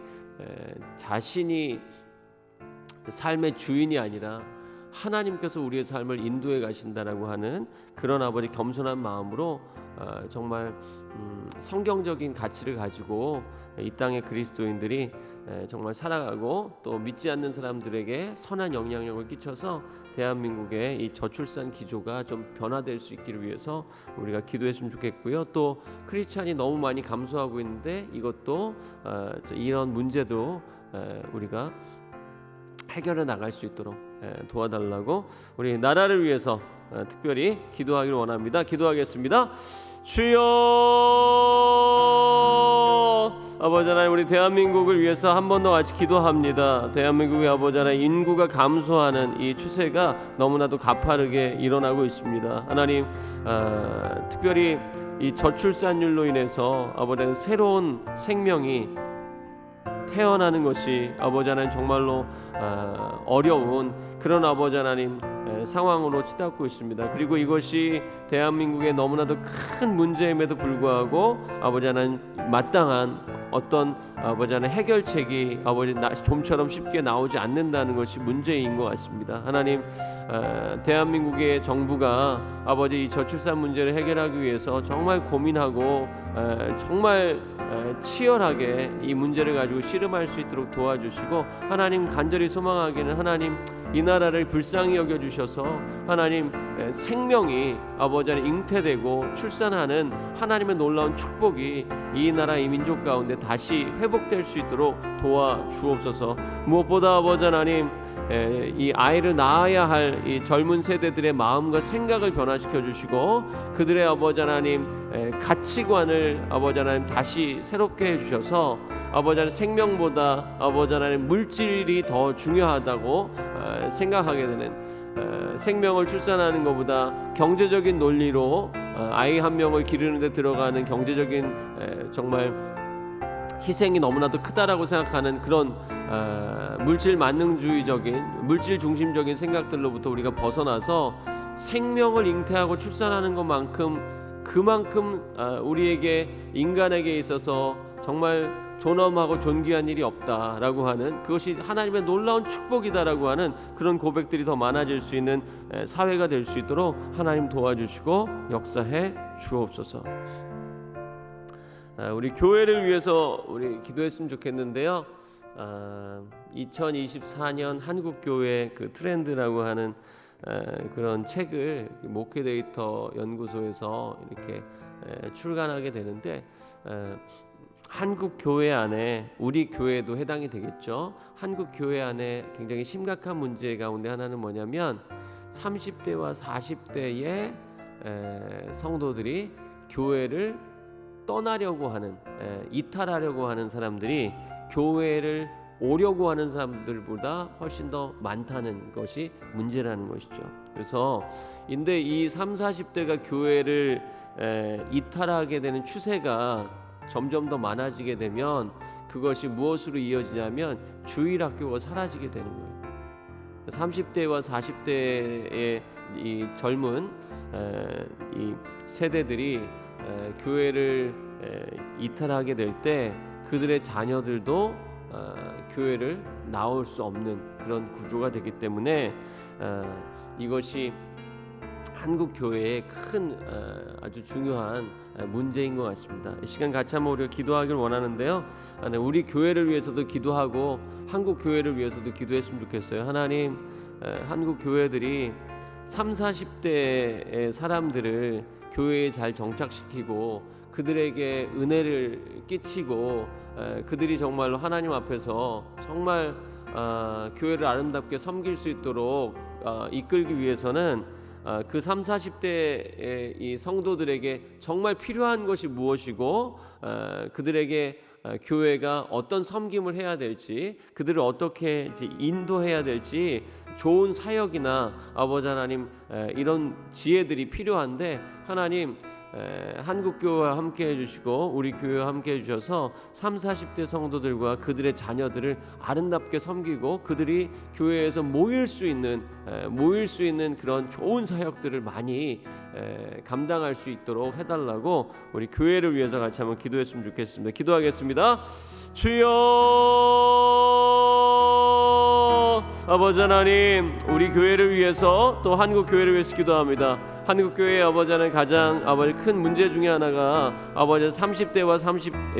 자신이 삶의 주인이 아니라 하나님께서 우리의 삶을 인도해 가신다라고 하는 그런 아버지 겸손한 마음으로 정말 성경적인 가치를 가지고 이 땅의 그리스도인들이 정말 살아가고 또 믿지 않는 사람들에게 선한 영향력을 끼쳐서 대한민국의 이 저출산 기조가 좀 변화될 수 있기를 위해서 우리가 기도했으면 좋겠고요. 또 크리스찬이 너무 많이 감소하고 있는데 이것도 이런 문제도 우리가 해결해 나갈 수 있도록 도와달라고 우리 나라를 위해서 특별히 기도하기를 원합니다. 기도하겠습니다. 주여, 아버지 하나님 우리 대한민국을 위해서 한 번 더 같이 기도합니다. 대한민국의 아버지 하나님 인구가 감소하는 이 추세가 너무나도 가파르게 일어나고 있습니다. 하나님 특별히 이 저출산율로 인해서 아버지 하나님 새로운 생명이 태어나는 것이 아버지 하나님 정말로 어려운 그런 아버지 하나님 상황으로 치닫고 있습니다. 그리고 이것이 대한민국의 너무나도 큰 문제임에도 불구하고 아버지 하나님 마땅한 어떤 아버지 하나님 해결책이 아버지 좀처럼 쉽게 나오지 않는다는 것이 문제인 것 같습니다. 하나님, 대한민국의 정부가 아버지 이 저출산 문제를 해결하기 위해서 정말 고민하고 정말 치열하게 이 문제를 가지고 씨름할 수 있도록 도와주시고, 하나님 간절히 소망하기는 하나님 이 나라를 불쌍히 여겨주셔서 하나님 생명이 아버지 하나님 잉태되고 출산하는 하나님의 놀라운 축복이 이 나라 이 민족 가운데 다시 회복될 수 있도록 도와주옵소서. 무엇보다 아버지 하나님 이 아이를 낳아야 할 이 젊은 세대들의 마음과 생각을 변화시켜 주시고, 그들의 아버지 하나님 가치관을 아버지 하나님 다시 새롭게 해주셔서 아버지 하나님 생명보다 아버지 하나님 물질이 더 중요하다고 생각하게 되는, 생명을 출산하는 것보다 경제적인 논리로 아이 한 명을 기르는 데 들어가는 경제적인 정말 희생이 너무나도 크다라고 생각하는 그런 물질 만능주의적인 물질 중심적인 생각들로부터 우리가 벗어나서 생명을 잉태하고 출산하는 것만큼 그만큼 우리에게 인간에게 있어서 정말 존엄하고 존귀한 일이 없다라고 하는, 그것이 하나님의 놀라운 축복이다라고 하는 그런 고백들이 더 많아질 수 있는 사회가 될 수 있도록 하나님 도와주시고 역사해 주옵소서. 우리 교회를 위해서 우리 기도했으면 좋겠는데요. 2024년 한국교회 그 트렌드라고 하는 그런 책을 목회 데이터 연구소에서 이렇게 출간하게 되는데, 한국 교회 안에 우리 교회도 해당이 되겠죠. 한국 교회 안에 굉장히 심각한 문제 가운데 하나는 뭐냐면 30대와 40대의 성도들이 교회를 떠나려고 하는, 이탈하려고 하는 사람들이 교회를 오려고 하는 사람들보다 훨씬 더 많다는 것이 문제라는 것이죠. 그래서 근데 이 30, 40대가 교회를 이탈하게 되는 추세가 점점 더 많아지게 되면 그것이 무엇으로 이어지냐면 주일학교가 사라지게 되는 거예요. 30대와 40대의 이 젊은 이 세대들이 교회를 이탈하게 될 때 그들의 자녀들도 교회를 나올 수 없는 그런 구조가 되기 때문에 이것이 한국 교회의 큰 아주 중요한 문제인 것 같습니다. 이 시간 같이 한번 우리가 기도하길 원하는데요. 우리 교회를 위해서도 기도하고 한국 교회를 위해서도 기도했으면 좋겠어요. 하나님, 한국 교회들이 30, 40대의 사람들을 교회에 잘 정착시키고 그들에게 은혜를 끼치고 그들이 정말로 하나님 앞에서 정말 교회를 아름답게 섬길 수 있도록 이끌기 위해서는 그 30, 40대의 이 성도들에게 정말 필요한 것이 무엇이고 그들에게 교회가 어떤 섬김을 해야 될지, 그들을 어떻게 인도해야 될지 좋은 사역이나 아버지 하나님 이런 지혜들이 필요한데, 하나님 한국교회와 함께 해주시고 우리 교회와 함께 해주셔서 30, 40대 성도들과 그들의 자녀들을 아름답게 섬기고 그들이 교회에서 모일 수 있는 그런 좋은 사역들을 많이 감당할 수 있도록 해달라고 우리 교회를 위해서 같이 한번 기도했으면 좋겠습니다. 기도하겠습니다. 주여, 아버지 하나님, 우리 교회를 위해서 또 한국 교회를 위해서 기도합니다. 한국 교회의 아버지 하나님 가장 큰 문제 중에 하나가 아버지 30대와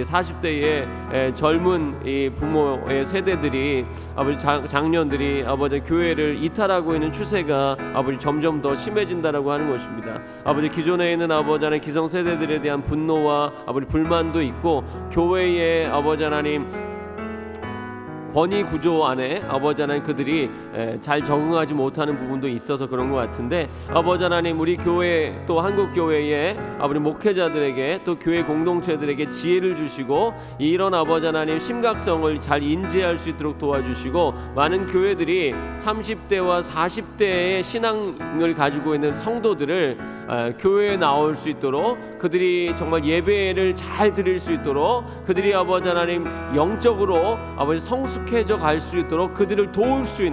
40대의 젊은 이 부모의 세대들이 아버지 장년들이 아버지 교회를 이탈하고 있는 추세가 아버지 점점 더 심해진다라고 하는 것입니다. 아버지 기존에 있는 아버지 하나님 기성 세대들에 대한 분노와 아버지 불만도 있고, 교회의 아버지 하나님 권위 구조 안에 아버지 하나님 그들이 잘 적응하지 못하는 부분도 있어서 그런 것 같은데, 아버지 하나님 우리 교회 또 한국 교회의 아버지 목회자들에게 또 교회 공동체들에게 지혜를 주시고 이런 아버지 하나님 심각성을 잘 인지할 수 있도록 도와주시고, 많은 교회들이 30대와 40대의 신앙을 가지고 있는 성도들을 교회에 나올 수 있도록, 그들이 정말 예배를 잘 드릴 수 있도록, 그들이 아버지 하나님 영적으로 아버지 성숙 성숙해져 갈 수 있도록 그들을 도울 수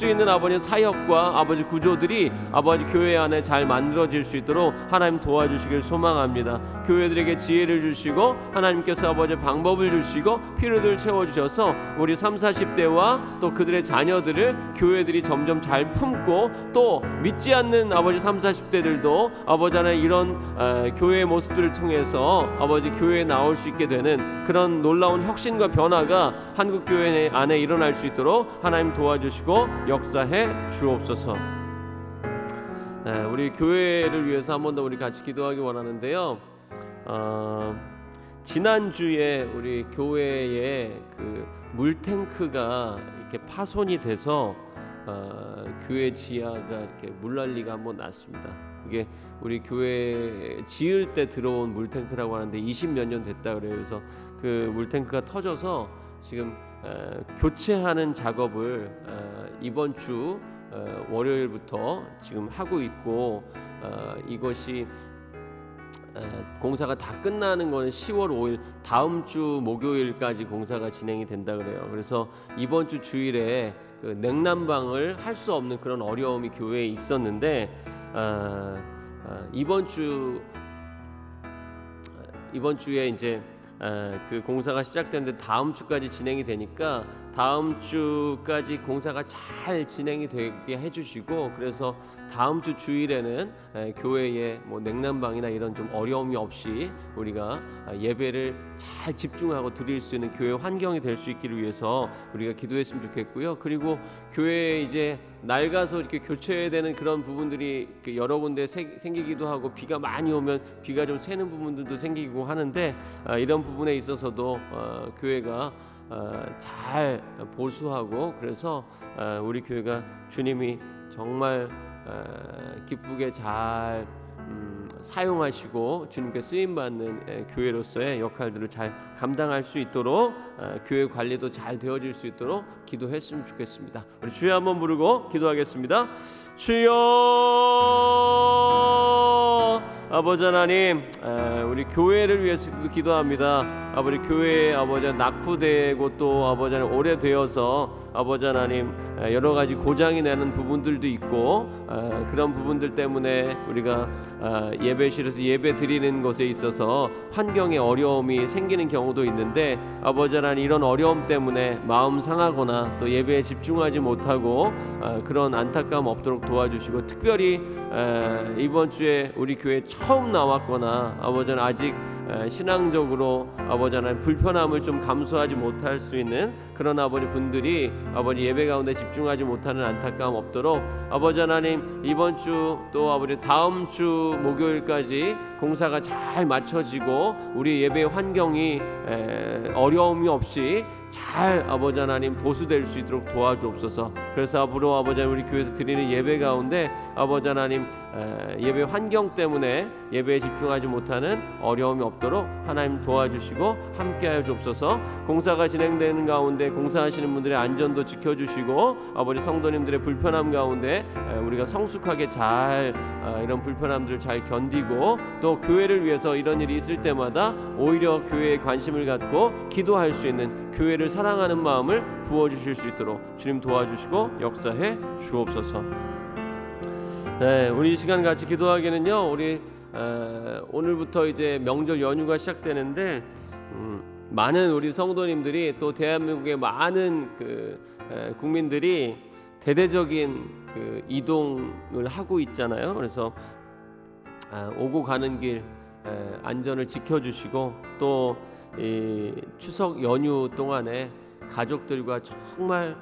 있는 아버지 사역과 아버지 구조들이 아버지 교회 안에 잘 만들어질 수 있도록 하나님 도와주시길 소망합니다. 교회들에게 지혜를 주시고 하나님께서 아버지 방법을 주시고 필요들을 채워주셔서 우리 30, 40대와 또 그들의 자녀들을 교회들이 점점 잘 품고 또 믿지 않는 아버지 30, 40대들도 아버지 하나님 이런 교회의 모습들을 통해서 아버지 교회에 나올 수 있게 되는 그런 놀라운 혁신과 변화가 한국 교회 안에 일어날 수 있도록 하나님 도와주시고 역사해 주옵소서. 우리 교회를 위해서 한 번 더 우리 같이 기도하기 원하는데요. 지난주에 우리 교회에 그 물탱크가 이렇게 파손이 돼서 교회 지하가 이렇게 물난리가 한번 났습니다. 이게 우리 교회 지을 때 들어온 물탱크라고 하는데 20몇 년 됐다 그래요. 그래서 그 물탱크가 터져서 지금 교체하는 작업을 이번 주 월요일부터 지금 하고 있고 이것이 공사가 다 끝나는 거는 10월 5일 다음 주 목요일까지 공사가 진행이 된다 그래요. 그래서 이번 주 주일에 그 냉난방을 할 수 없는 그런 어려움이 교회에 있었는데 이번 주에 이제 그 공사가 시작되는데 다음 주까지 진행이 되니까 다음 주까지 공사가 잘 진행이 되게 해주시고 그래서 다음 주 주일에는 교회에 뭐 냉난방이나 이런 좀 어려움이 없이 우리가 예배를 잘 집중하고 드릴 수 있는 교회 환경이 될 수 있기를 위해서 우리가 기도했으면 좋겠고요. 그리고 교회에 이제 낡아서 이렇게 교체해야 되는 그런 부분들이 여러 군데 생기기도 하고 비가 많이 오면 비가 좀 새는 부분들도 생기고 하는데 이런 부분에 있어서도 교회가 잘 보수하고 그래서 우리 교회가 주님이 정말 기쁘게 잘 사용하시고 주님께 쓰임받는 교회로서의 역할들을 잘 감당할 수 있도록 교회 관리도 잘 되어질 수 있도록 기도했으면 좋겠습니다. 우리 주여 한번 부르고 기도하겠습니다. 주여 아버지 하나님 우리 교회를 위해서도 기도합니다. 아버지 교회에 아버지 낙후되고 또 아버지 하나님 오래되어서 아버지 하나님 여러 가지 고장이 나는 부분들도 있고 그런 부분들 때문에 우리가 예배실에서 예배 드리는 것에 있어서 환경에 어려움이 생기는 경우도 있는데 아버지 하나님 이런 어려움 때문에 마음 상하거나 또 예배에 집중하지 못하고 그런 안타까움 없도록 도와주시고 특별히 이번 주에 우리 교회 처음 나왔거나 아버지 하나님 아직 신앙적으로 아버지 하나님 불편함을 좀 감수하지 못할 수 있는 그런 아버지 분들이 아버지 예배 가운데 집중하지 못하는 안타까움 없도록 아버지 하나님 이번 주 또 아버지 다음 주 목요일까지 공사가 잘 맞춰지고 우리 예배 환경이 어려움이 없이 잘 아버지 하나님 보수될 수 있도록 도와주옵소서. 그래서 앞으로 아버지 하나님 우리 교회에서 드리는 예배 가운데 아버지 하나님 예배 환경 때문에 예배에 집중하지 못하는 어려움이 없도록 하나님 도와주시고 함께하여 주옵소서. 공사가 진행되는 가운데 공사하시는 분들의 안전도 지켜주시고 아버지 성도님들의 불편함 가운데 우리가 성숙하게 잘 이런 불편함들을 잘 견디고 또 교회를 위해서 이런 일이 있을 때마다 오히려 교회에 관심을 갖고 기도할 수 있는 교회를 사랑하는 마음을 부어주실 수 있도록 주님 도와주시고 역사해 주옵소서. 네, 우리 이 시간 같이 기도하기는요. 우리 오늘부터 이제 명절 연휴가 시작되는데 많은 우리 성도님들이 또 대한민국의 많은 국민들이 대대적인 이동을 하고 있잖아요. 그래서 오고 가는 길 안전을 지켜주시고 또 이 추석 연휴 동안에 가족들과 정말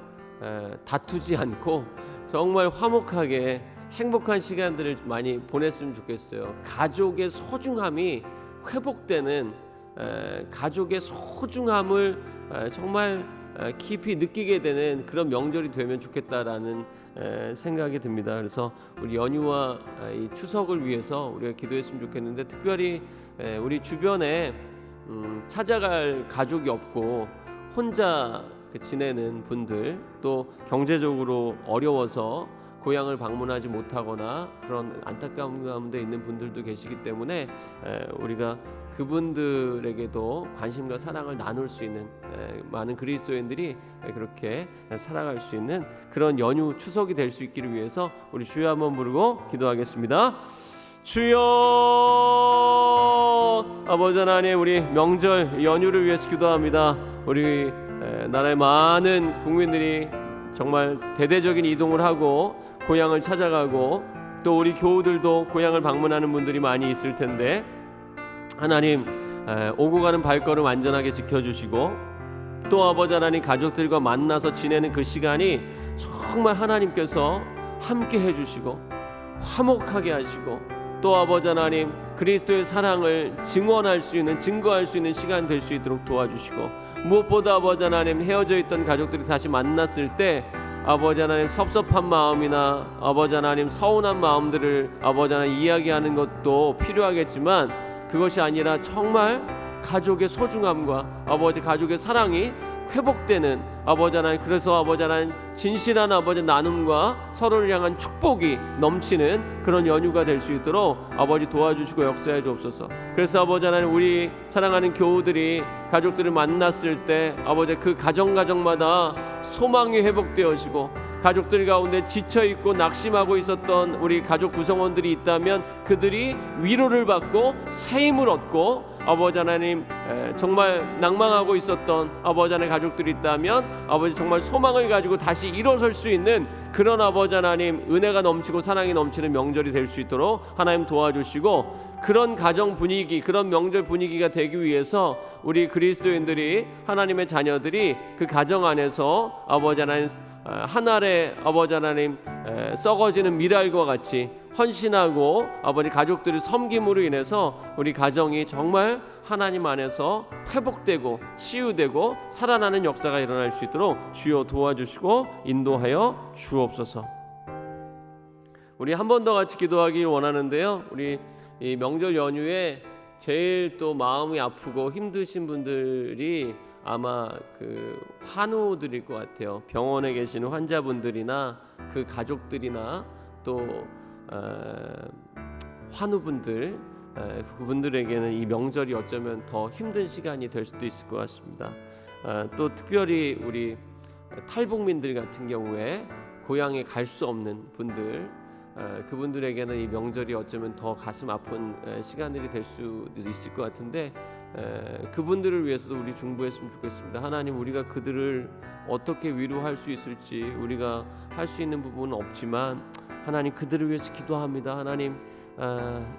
다투지 않고 정말 화목하게 행복한 시간들을 많이 보냈으면 좋겠어요. 가족의 소중함이 회복되는 가족의 소중함을 정말 깊이 느끼게 되는 그런 명절이 되면 좋겠다라는 생각이 듭니다. 그래서 우리 연휴와 이 추석을 위해서 우리가 기도했으면 좋겠는데 특별히 우리 주변에 찾아갈 가족이 없고 혼자 지내는 분들 또 경제적으로 어려워서 고향을 방문하지 못하거나 그런 안타까운 가운데 있는 분들도 계시기 때문에 우리가 그분들에게도 관심과 사랑을 나눌 수 있는 많은 그리스도인들이 그렇게 살아갈 수 있는 그런 연휴 추석이 될 수 있기를 위해서 우리 주여 한번 부르고 기도하겠습니다. 주여, 아버지 하나님, 우리 명절 연휴를 위해서 기도합니다. 우리 나라의 많은 국민들이 정말 대대적인 이동을 하고 고향을 찾아가고 또 우리 교우들도 고향을 방문하는 분들이 많이 있을 텐데 하나님, 오고 가는 발걸음 안전하게 지켜주시고 또 아버지 하나님, 가족들과 만나서 지내는 그 시간이 정말 하나님께서 함께 해주시고 화목하게 하시고 또 아버지 하나님, 그리스도의 사랑을 증언할 수 있는, 증거할 수 있는 시간 될 수 있도록 도와주시고 무엇보다 아버지 하나님, 헤어져 있던 가족들이 다시 만났을 때 아버지 하나님, 섭섭한 마음이나 아버지 하나님, 서운한 마음들을 아버지 하나님 이야기하는 것도 필요하겠지만 그것이 아니라 정말 가족의 소중함과 아버지 가족의 사랑이 회복되는 아버지 하나님, 그래서 아버지 하나님, 진실한 아버지 나눔과 서로를 향한 축복이 넘치는 그런 연휴가 될 수 있도록 아버지 도와주시고 역사해 주옵소서. 그래서 아버지 하나님, 우리 사랑하는 교우들이 가족들을 만났을 때 아버지 그 가정마다 소망이 회복되어지고 가족들 가운데 지쳐있고 낙심하고 있었던 우리 가족 구성원들이 있다면 그들이 위로를 받고 새 힘을 얻고 아버지 하나님, 정말 낭망하고 있었던 아버지 하나님 가족들이 있다면 아버지 정말 소망을 가지고 다시 일어설 수 있는 그런 아버지 하나님, 은혜가 넘치고 사랑이 넘치는 명절이 될 수 있도록 하나님 도와주시고 그런 가정 분위기, 그런 명절 분위기가 되기 위해서 우리 그리스도인들이, 하나님의 자녀들이 그 가정 안에서 아버지 하나님, 한 알의 아버지 하나님 썩어지는 밀알과 같이 헌신하고 아버지 가족들을 섬김으로 인해서 우리 가정이 정말 하나님 안에서 회복되고 치유되고 살아나는 역사가 일어날 수 있도록 주여 도와주시고 인도하여 주옵소서. 우리 한 번 더 같이 기도하길 원하는데요, 우리 이 명절 연휴에 제일 또 마음이 아프고 힘드신 분들이 아마 그 환우들일 것 같아요. 병원에 계시는 환자분들이나 그 가족들이나 또 환우분들, 그분들에게는 이 명절이 어쩌면 더 힘든 시간이 될 수도 있을 것 같습니다. 또 특별히 우리 탈북민들 같은 경우에 고향에 갈 수 없는 분들, 그분들에게는 이 명절이 어쩌면 더 가슴 아픈 시간들이 될 수도 있을 것 같은데 그분들을 위해서도 우리 중보했으면 좋겠습니다. 하나님, 우리가 그들을 어떻게 위로할 수 있을지 우리가 할 수 있는 부분은 없지만 하나님, 그들을 위해서 기도합니다. 하나님,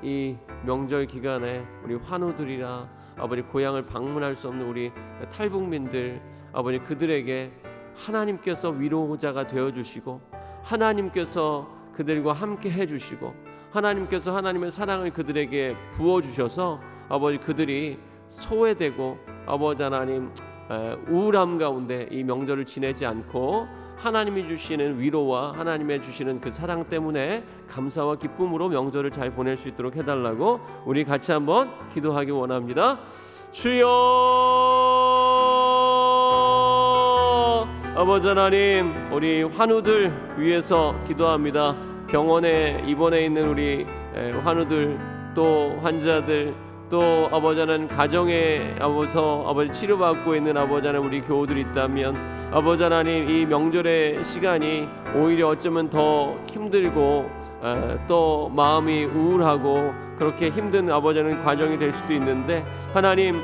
이 명절 기간에 우리 환우들이라 아버지, 고향을 방문할 수 없는 우리 탈북민들 아버지, 그들에게 하나님께서 위로자가 되어주시고 하나님께서 그들과 함께 해주시고 하나님께서 하나님의 사랑을 그들에게 부어주셔서 아버지, 그들이 소외되고 아버지 하나님, 우울함 가운데 이 명절을 지내지 않고 하나님이 주시는 위로와 하나님의 주시는 그 사랑 때문에 감사와 기쁨으로 명절을 잘 보낼 수 있도록 해달라고 우리 같이 한번 기도하기 원합니다. 주여, 아버지 하나님, 우리 환우들 위해서 기도합니다. 병원에 입원해 있는 우리 환우들, 또 환자들, 또 아버지 하나님, 가정에 아버지 치료받고 있는 아버지 하나님, 우리 교우들이 있다면 아버지 하나님, 이 명절의 시간이 오히려 어쩌면 더 힘들고 또 마음이 우울하고 그렇게 힘든 아버지 하나님 과정이 될 수도 있는데 하나님,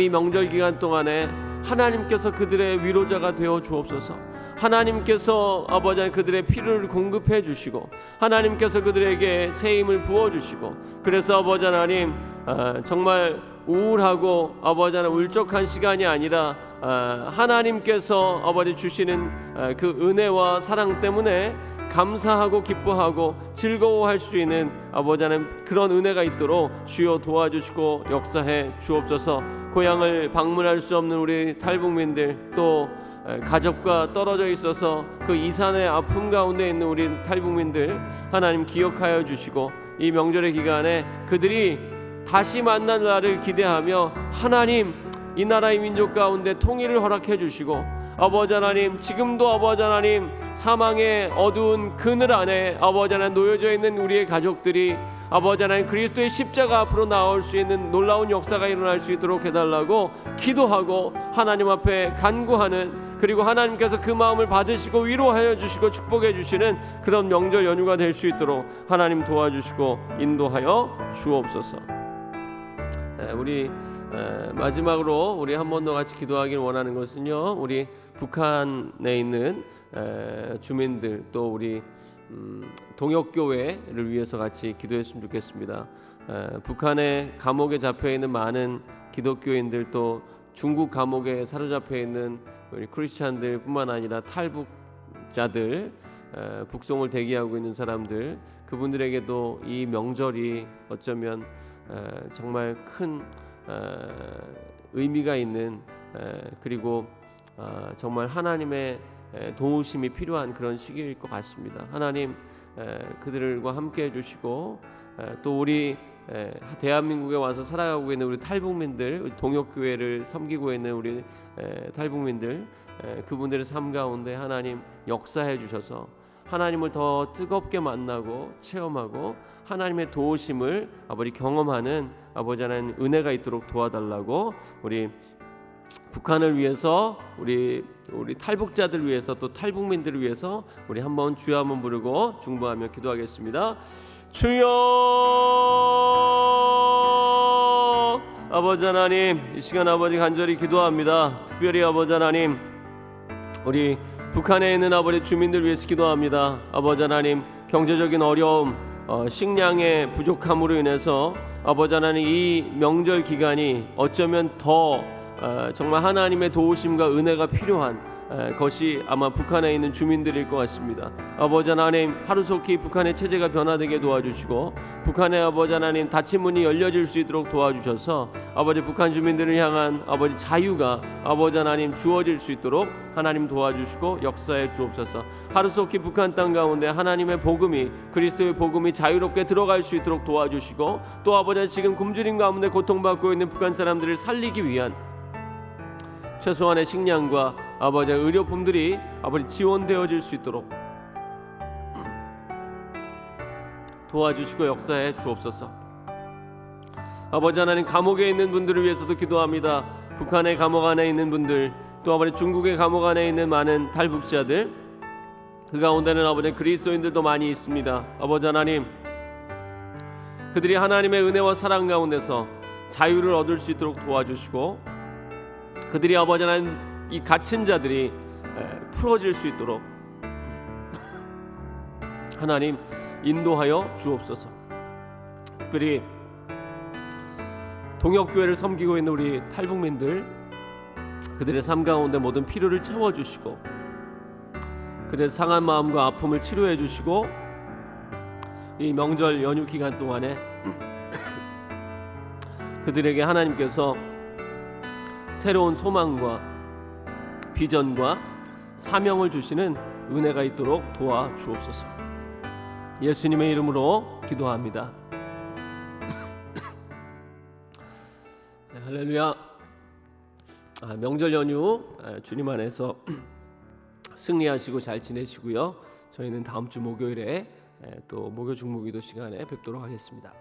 이 명절 기간 동안에 하나님께서 그들의 위로자가 되어 주옵소서. 하나님께서 아버지 하나님, 그들의 필요를 공급해 주시고 하나님께서 그들에게 새 힘을 부어 주시고, 그래서 아버지 하나님, 정말 우울하고 아버지 하나님 울적한 시간이 아니라 하나님께서 아버지 주시는 그 은혜와 사랑 때문에 감사하고 기뻐하고 즐거워할 수 있는 아버지 하나님, 그런 은혜가 있도록 주여 도와주시고 역사해 주옵소서. 고향을 방문할 수 없는 우리 탈북민들, 또 가족과 떨어져 있어서 그 이산의 아픔 가운데 있는 우리 탈북민들 하나님 기억하여 주시고, 이 명절의 기간에 그들이 다시 만날 날을 기대하며 하나님, 이 나라의 민족 가운데 통일을 허락해 주시고 아버지 하나님, 지금도 아버지 하나님 사망의 어두운 그늘 안에 아버지 하나님 놓여져 있는 우리의 가족들이 아버지 하나님 그리스도의 십자가 앞으로 나올 수 있는 놀라운 역사가 일어날 수 있도록 해달라고 기도하고 하나님 앞에 간구하는, 그리고 하나님께서 그 마음을 받으시고 위로하여 주시고 축복해 주시는 그런 명절 연휴가 될 수 있도록 하나님 도와주시고 인도하여 주옵소서. 우리 마지막으로 우리 한 번 더 같이 기도하길 원하는 것은요, 우리 북한에 있는 주민들, 또 우리 동역교회를 위해서 같이 기도했으면 좋겠습니다. 북한의 감옥에 잡혀 있는 많은 기독교인들, 또 중국 감옥에 사로잡혀 있는 우리 크리스찬들 뿐만 아니라 탈북자들, 북송을 대기하고 있는 사람들, 그분들에게도 이 명절이 어쩌면 정말 큰 의미가 있는, 그리고 정말 하나님의 도우심이 필요한 그런 시기일 것 같습니다. 하나님 그들과 함께 해주시고, 또 우리 대한민국에 와서 살아가고 있는 우리 탈북민들, 동역교회를 섬기고 있는 우리 탈북민들, 그분들의 삶 가운데 하나님 역사해 주셔서 하나님을 더 뜨겁게 만나고 체험하고 하나님의 도우심을 아버지 경험하는 아버지 하나님 은혜가 있도록 도와달라고, 우리 북한을 위해서, 우리 탈북자들 위해서, 또 탈북민들을 위해서 우리 한번 주여 한번 부르고 중보하며 기도하겠습니다. 주여, 아버지 하나님, 이 시간 아버지 간절히 기도합니다. 특별히 아버지 하나님, 우리 북한에 있는 아버지 주민들 위해서 기도합니다. 아버지 하나님, 경제적인 어려움, 식량의 부족함으로 인해서 아버지 하나님 이 명절 기간이 어쩌면 더 정말 하나님의 도우심과 은혜가 필요한 것이 아마 북한에 있는 주민들일 것 같습니다. 아버지 하나님, 하루속히 북한의 체제가 변화되게 도와주시고, 북한의 아버지 하나님 닫힌 문이 열려질 수 있도록 도와주셔서 아버지 북한 주민들을 향한 아버지 자유가 아버지 하나님 주어질 수 있도록 하나님 도와주시고 역사해 주옵소서. 하루속히 북한 땅 가운데 하나님의 복음이, 그리스도의 복음이 자유롭게 들어갈 수 있도록 도와주시고, 또 아버지 지금 굶주림 가운데 고통받고 있는 북한 사람들을 살리기 위한 최소한의 식량과 아버지 의료품들이 아버지 지원되어질 수 있도록 도와주시고 역사해 주옵소서. 아버지 하나님, 감옥에 있는 분들을 위해서도 기도합니다. 북한의 감옥 안에 있는 분들, 또 아버지 중국의 감옥 안에 있는 많은 탈북자들, 그 가운데는 아버지 그리스도인들도 많이 있습니다. 아버지 하나님, 그들이 하나님의 은혜와 사랑 가운데서 자유를 얻을 수 있도록 도와주시고, 그들이 아버지 하나님 이 갇힌 자들이 풀어질 수 있도록 하나님 인도하여 주옵소서. 특별히 동역교회를 섬기고 있는 우리 탈북민들, 그들의 삶 가운데 모든 필요를 채워주시고, 그들의 상한 마음과 아픔을 치료해 주시고, 이 명절 연휴 기간 동안에 그들에게 하나님께서 새로운 소망과 비전과 사명을 주시는 은혜가 있도록 도와주옵소서. 예수님의 이름으로 기도합니다. 할렐루야. 명절 연휴 주님 안에서 승리하시고 잘 지내시고요. 저희는 다음 주 목요일에 또 목요 중보기도 시간에 뵙도록 하겠습니다.